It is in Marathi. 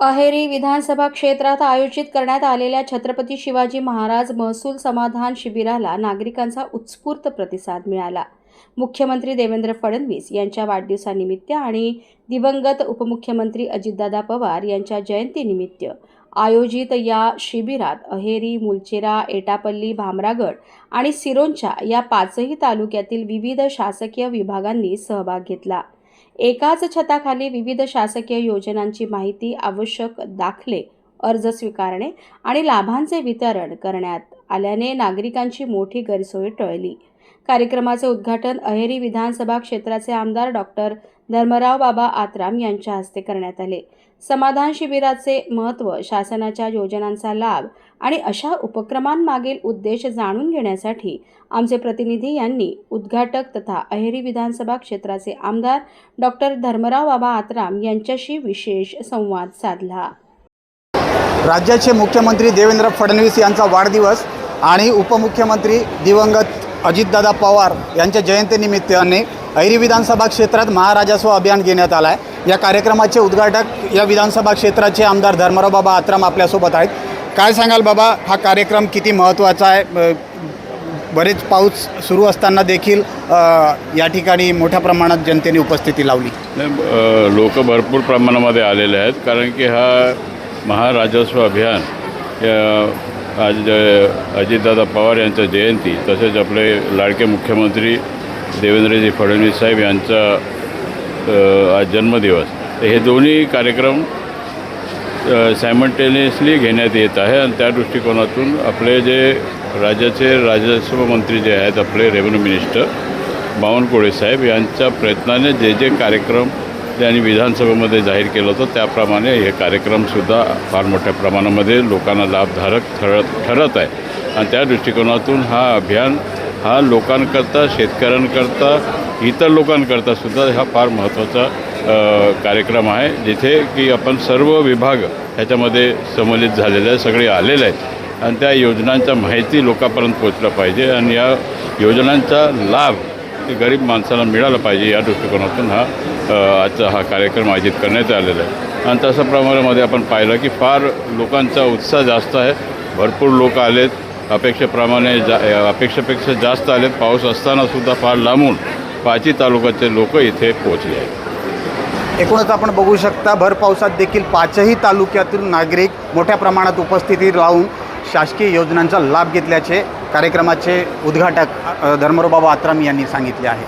अहेरी विधानसभा क्षेत्रात आयोजित करण्यात आलेल्या छत्रपती शिवाजी महाराज महसूल समाधान शिबिराला नागरिकांचा उत्स्फूर्त प्रतिसाद मिळाला। मुख्यमंत्री देवेंद्र फडणवीस यांच्या वाढदिवसानिमित्त आणि दिवंगत उपमुख्यमंत्री अजितदादा पवार यांच्या जयंतीनिमित्त आयोजित या शिबिरात अहेरी, मुलचेरा, एटापल्ली, भामरागड आणि सिरोंचा या पाचही तालुक्यातील विविध शासकीय विभागांनी सहभाग घेतला। एकाच छताखाली विविध शासकीय योजनांची माहिती, आवश्यक दाखले, अर्ज स्वीकारणे आणि लाभांचे वितरण करण्यात आल्याने नागरिकांची मोठी गैरसोय टळली। कार्यक्रमाचे उद्घाटन अहेरी विधानसभा क्षेत्राचे आमदार डॉक्टर धर्मराव बाबा आत्राम यांच्या हस्ते करण्यात आले। समाधान शिबिराचे महत्त्व, शासनाच्या योजनांचा लाभ आणि अशा उपक्रमांमागील उद्देश जाणून घेण्यासाठी आमचे प्रतिनिधी यांनी उद्घाटक तथा अहेरी विधानसभा क्षेत्राचे आमदार डॉक्टर धर्मराव बाबा आत्राम यांच्याशी विशेष संवाद साधला। राज्याचे मुख्यमंत्री देवेंद्र फडणवीस यांचा वाढदिवस आणि उपमुख्यमंत्री दिवंगत अजितदादा पवार यांच्या जयंतीनिमित्ताने अहेरी विधानसभा क्षेत्रात महाराजस्व अभियान घेण्यात आला आहे। या कार्यक्रमाचे उद्घाटक या विधानसभा क्षेत्राचे आमदार धर्मराव बाबा आत्राम आपल्यासोबत आहेत। काय सांगाल बाबा, हा कार्यक्रम किती महत्त्वाचा आहे? बरेच पाऊस सुरू असताना देखील या ठिकाणी मोठ्या प्रमाणात जनतेने उपस्थिती लावली। लोक भरपूर प्रमाणामध्ये आलेले आहेत, कारण की हा महाराजस्व अभियान आज अजितदादा पवार यांच्या जयंती तसेच आपले लाडके मुख्यमंत्री देवेंद्रजी फडणवीस साहेब यांचा आज जन्मदिवस, हे दोन्ही कार्यक्रम सायमल्टेनियसली घेण्यात येत आहे। आणि त्या दृष्टिकोनातून आपले जे राज्याचे राजस्व मंत्री जे आहेत, आपले रेव्हेन्यू मिनिस्टर बावनकुळे साहेब यांच्या प्रयत्नाने जे कार्यक्रम त्यांनी विधानसभेमध्ये जाहीर केलं होतं, त्याप्रमाणे हे कार्यक्रमसुद्धा फार मोठ्या प्रमाणामध्ये लोकांना लाभधारक ठरत आहे। आणि त्या दृष्टिकोनातून हा अभियान हा लोकांकरता, शेतकऱ्यांकरता, इतर लोकांकरतासुद्धा हा फार महत्त्वाचा कार्यक्रम आहे, जिथे की आपण सर्व विभाग ह्याच्यामध्ये सम्मिलित झालेले आहे, सगळे आलेले आहेत आणि त्या योजनांच्या माहिती लोकांपर्यंत पोचलं पाहिजे आणि या योजनांचा लाभ गरीब माणसाला मिळाला पाहिजे, या दृष्टिकोनातून आजचा हा कार्यक्रम आयोजित करण्यात आलेला आहे। आणि तशा प्रमाणामध्ये आपण पाहिलं की फार लोकांचा उत्साह जास्त आहे, भरपूर लोक आलेत, अपेक्षेपेक्षा जास्त आलेत। पाऊस असतानासुद्धा फार लांबून पाचही तालुक्याचे लोक इथे पोहोचले आहेत। एकूणच आपण बघू शकता, भर पावसात देखील पाचही तालुक्यातील नागरिक मोठ्या प्रमाणात उपस्थिती लावून शासकीय योजनांचा लाभ घेतल्याचे कार्यक्रमाचे उद्घाटक धर्मराव बाबा आत्राम यांनी सांगितले आहे।